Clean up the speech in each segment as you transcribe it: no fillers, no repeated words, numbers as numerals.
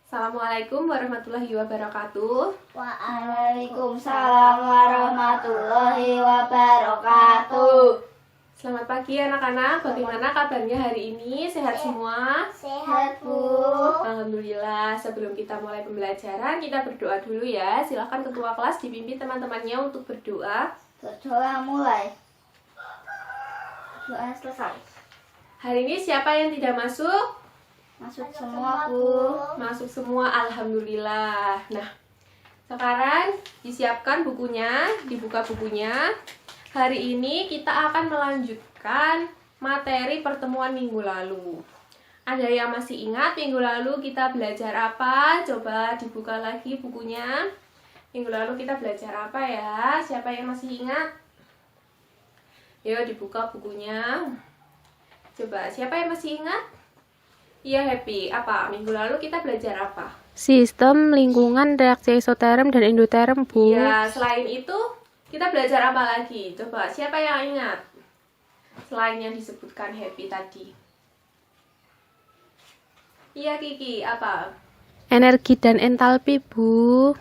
Assalamualaikum warahmatullahi wabarakatuh. Waalaikumsalam warahmatullahi wabarakatuh. Selamat pagi anak-anak, bagaimana kabarnya hari ini? Sehat semua? Sehat, Bu. Alhamdulillah. Sebelum kita mulai pembelajaran, kita berdoa dulu ya. Silakan ketua kelas dipimpin teman-temannya untuk berdoa. Berdoa mulai. Doa selesai. Hari ini siapa yang tidak masuk? Masuk semua, Bu. Masuk semua, alhamdulillah. Nah, sekarang disiapkan bukunya, dibuka bukunya. Hari ini kita akan melanjutkan materi pertemuan minggu lalu. Ada yang masih ingat minggu lalu kita belajar apa? Coba dibuka lagi bukunya. Minggu lalu kita belajar apa ya? Siapa yang masih ingat? Yuk dibuka bukunya. Coba, siapa yang masih ingat? Iya, Happy. Apa? Minggu lalu kita belajar apa? Sistem lingkungan reaksi eksoterm dan endoterm, Bu. Iya, selain itu kita belajar apa lagi? Coba, siapa yang ingat? Selain yang disebutkan Happy tadi. Iya, Kiki. Apa? Energi dan entalpi, Bu.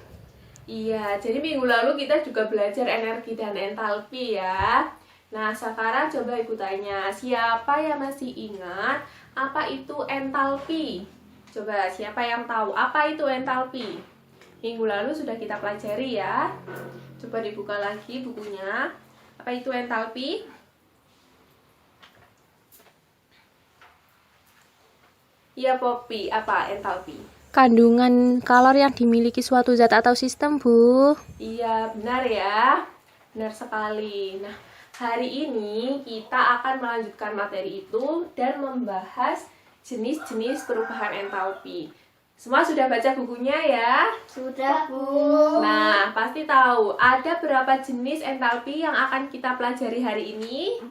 Iya, jadi minggu lalu kita juga belajar energi dan entalpi ya. Nah, sekarang coba Ibu tanya, siapa yang masih ingat apa itu entalpi? Coba, siapa yang tahu apa itu entalpi? Minggu lalu sudah kita pelajari ya. Coba dibuka lagi bukunya. Apa itu entalpi? Iya, Poppy. Apa entalpi? Kandungan kalor yang dimiliki suatu zat atau sistem, Bu. Iya, benar ya. Benar sekali. Nah, hari ini kita akan melanjutkan materi itu dan membahas jenis-jenis perubahan entalpi. Semua sudah baca bukunya ya? Sudah, Bu. Nah, pasti tahu ada berapa jenis entalpi yang akan kita pelajari hari ini? 4.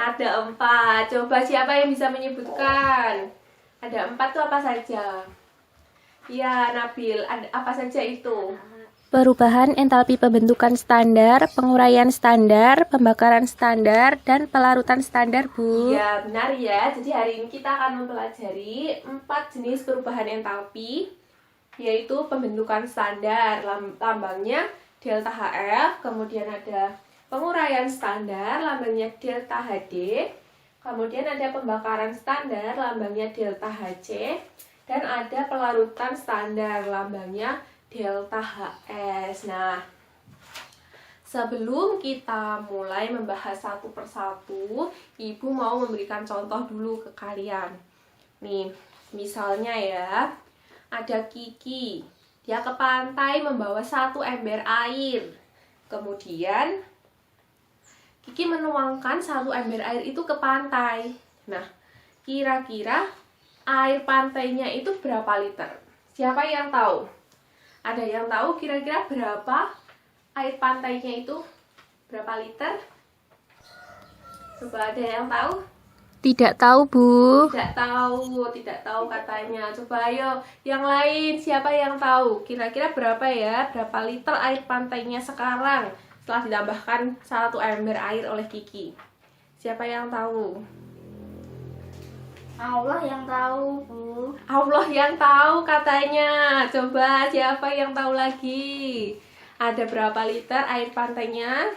Ada 4. Coba siapa yang bisa menyebutkan? Ada 4 tuh apa saja? Ya, Nabil. Ada apa saja itu? Perubahan entalpi pembentukan standar, penguraian standar, pembakaran standar, dan pelarutan standar, Bu. Ya, benar ya. Jadi hari ini kita akan mempelajari 4 jenis perubahan entalpi, yaitu pembentukan standar, lambangnya delta HF, kemudian ada penguraian standar, lambangnya delta HD, kemudian ada pembakaran standar, lambangnya delta HC, dan ada pelarutan standar, lambangnya delta HS. Nah, sebelum kita mulai membahas satu persatu, Ibu mau memberikan contoh dulu ke kalian. Nih, misalnya ya, ada Kiki. Dia ke pantai membawa 1 ember air. Kemudian, Kiki menuangkan 1 ember air itu ke pantai. Nah, kira-kira air pantainya itu berapa liter? Siapa yang tahu? Ada yang tahu kira-kira berapa air pantainya itu? Berapa liter? Coba ada yang tahu? Tidak tahu, Bu. Tidak tahu katanya. Coba ayo, yang lain siapa yang tahu? Kira-kira berapa ya? Berapa liter air pantainya sekarang setelah ditambahkan 1 ember air oleh Kiki? Siapa yang tahu? Allah yang tahu, Bu. Allah yang tahu katanya. Coba siapa yang tahu lagi? Ada berapa liter air pantainya?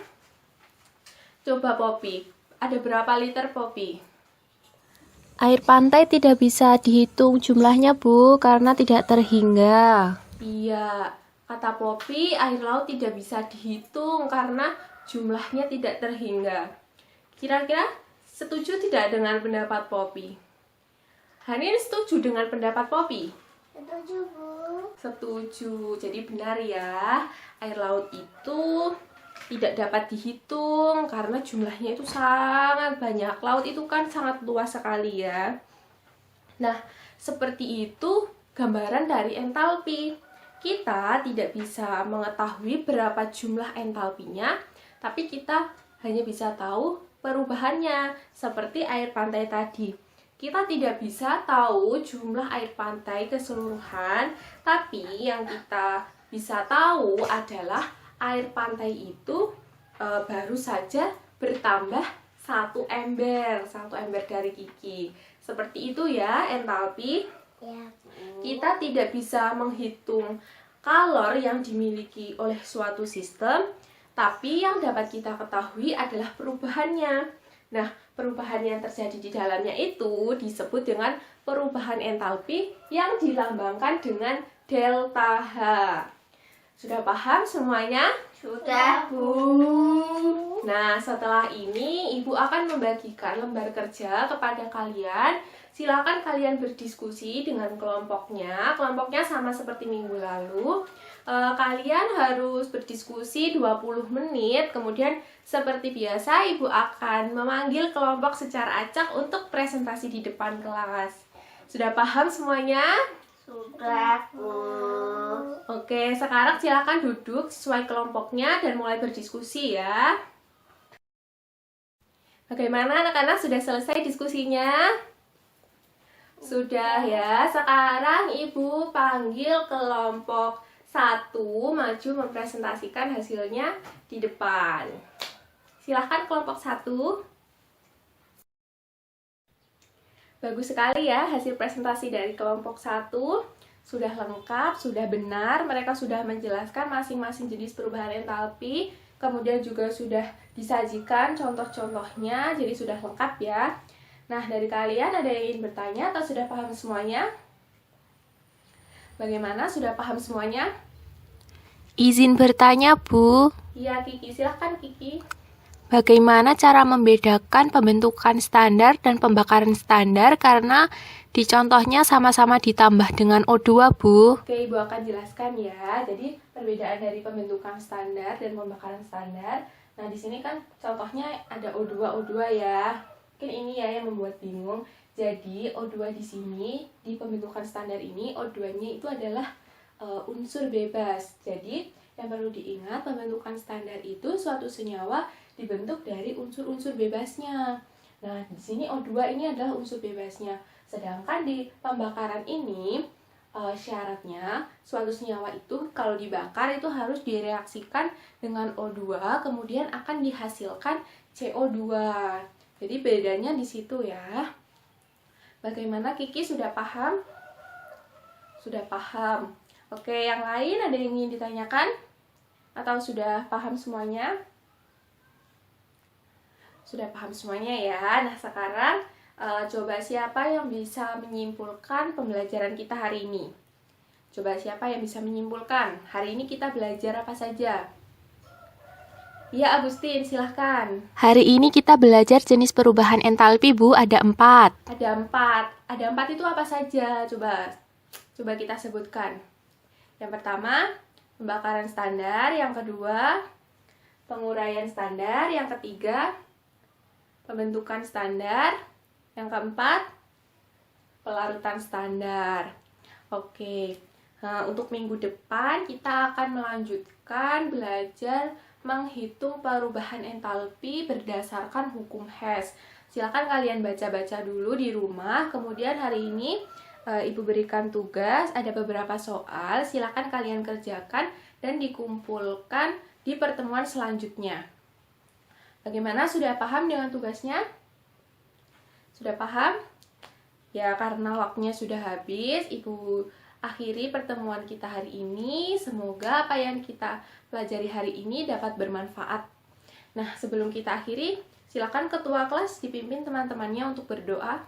Coba Poppy. Ada berapa liter Poppy? Air pantai tidak bisa dihitung jumlahnya, Bu, karena tidak terhingga. Iya, kata Poppy, air laut tidak bisa dihitung karena jumlahnya tidak terhingga. Kira-kira setuju tidak dengan pendapat Poppy? Hanin setuju dengan pendapat Poppy? Setuju, Bu. Setuju. Jadi benar ya, air laut itu tidak dapat dihitung karena jumlahnya itu sangat banyak. Laut itu kan sangat luas sekali ya. Nah, seperti itu gambaran dari entalpi. Kita tidak bisa mengetahui berapa jumlah entalpinya, tapi kita hanya bisa tahu perubahannya, seperti air pantai tadi. Kita tidak bisa tahu jumlah air pantai keseluruhan, tapi yang kita bisa tahu adalah air pantai itu baru saja bertambah 1 ember dari Kiki. Seperti itu ya entalpi. Ya, Bu. Kita tidak bisa menghitung kalor yang dimiliki oleh suatu sistem, tapi yang dapat kita ketahui adalah perubahannya. Nah, perubahan yang terjadi di dalamnya itu disebut dengan perubahan entalpi yang dilambangkan dengan delta H. Sudah paham semuanya? Sudah, Bu. Nah, setelah ini Ibu akan membagikan lembar kerja kepada kalian. Silakan kalian berdiskusi dengan kelompoknya. Kelompoknya sama seperti minggu lalu. Kalian harus berdiskusi 20 menit. Kemudian seperti biasa Ibu akan memanggil kelompok secara acak untuk presentasi di depan kelas. Sudah paham semuanya? Sudah, Bu. Oke, sekarang silakan duduk sesuai kelompoknya dan mulai berdiskusi ya. Bagaimana anak-anak, sudah selesai diskusinya? Sudah ya. Sekarang Ibu panggil kelompok 1 maju mempresentasikan hasilnya di depan. Silahkan kelompok 1. Bagus sekali ya hasil presentasi dari kelompok 1. Sudah lengkap, sudah benar. Mereka sudah menjelaskan masing-masing jenis perubahan entalpi. Kemudian juga sudah disajikan contoh-contohnya. Jadi sudah lengkap ya. Nah, dari kalian ada yang ingin bertanya atau sudah paham semuanya? Bagaimana? Sudah paham semuanya? Izin bertanya, Bu. Iya, Kiki. Silahkan, Kiki. Bagaimana cara membedakan pembentukan standar dan pembakaran standar karena di contohnya sama-sama ditambah dengan O2, Bu? Oke, Ibu akan jelaskan ya. Jadi, perbedaan dari pembentukan standar dan pembakaran standar. Nah, di sini kan contohnya ada O2 ya. Mungkin ini ya yang membuat bingung. Jadi, O2 di sini, di pembentukan standar ini, O2-nya itu adalah unsur bebas. Jadi, yang perlu diingat, pembentukan standar itu suatu senyawa dibentuk dari unsur-unsur bebasnya. Nah, di sini O2 ini adalah unsur bebasnya. Sedangkan di pembakaran ini, syaratnya suatu senyawa itu kalau dibakar itu harus direaksikan dengan O2, kemudian akan dihasilkan CO2. Jadi bedanya di situ ya. Bagaimana, Kiki, sudah paham? Sudah paham. Oke, yang lain ada yang ingin ditanyakan? Atau sudah paham semuanya? Sudah paham semuanya ya. Nah, sekarang coba siapa yang bisa menyimpulkan pembelajaran kita hari ini? Coba siapa yang bisa menyimpulkan? Hari ini kita belajar apa saja? Iya, Agustin, silahkan. Hari ini kita belajar jenis perubahan entalpi, Bu, ada 4. Ada 4. Ada 4 itu apa saja? Coba kita sebutkan. Yang pertama, pembakaran standar. Yang kedua, penguraian standar. Yang ketiga, pembentukan standar. Yang keempat, pelarutan standar. Oke. Nah, untuk minggu depan kita akan melanjutkan belajar menghitung perubahan entalpi berdasarkan hukum Hess. Silakan kalian baca-baca dulu di rumah. Kemudian hari ini Ibu berikan tugas, ada beberapa soal. Silakan kalian kerjakan dan dikumpulkan di pertemuan selanjutnya. Bagaimana, sudah paham dengan tugasnya? Sudah paham? Ya, karena waktunya sudah habis, Ibu akhiri pertemuan kita hari ini. Semoga apa yang kita pelajari hari ini dapat bermanfaat. Nah, sebelum kita akhiri, silakan ketua kelas dipimpin teman-temannya untuk berdoa.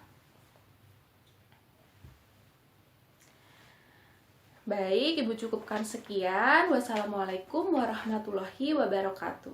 Baik, Ibu cukupkan sekian. Wassalamualaikum warahmatullahi wabarakatuh.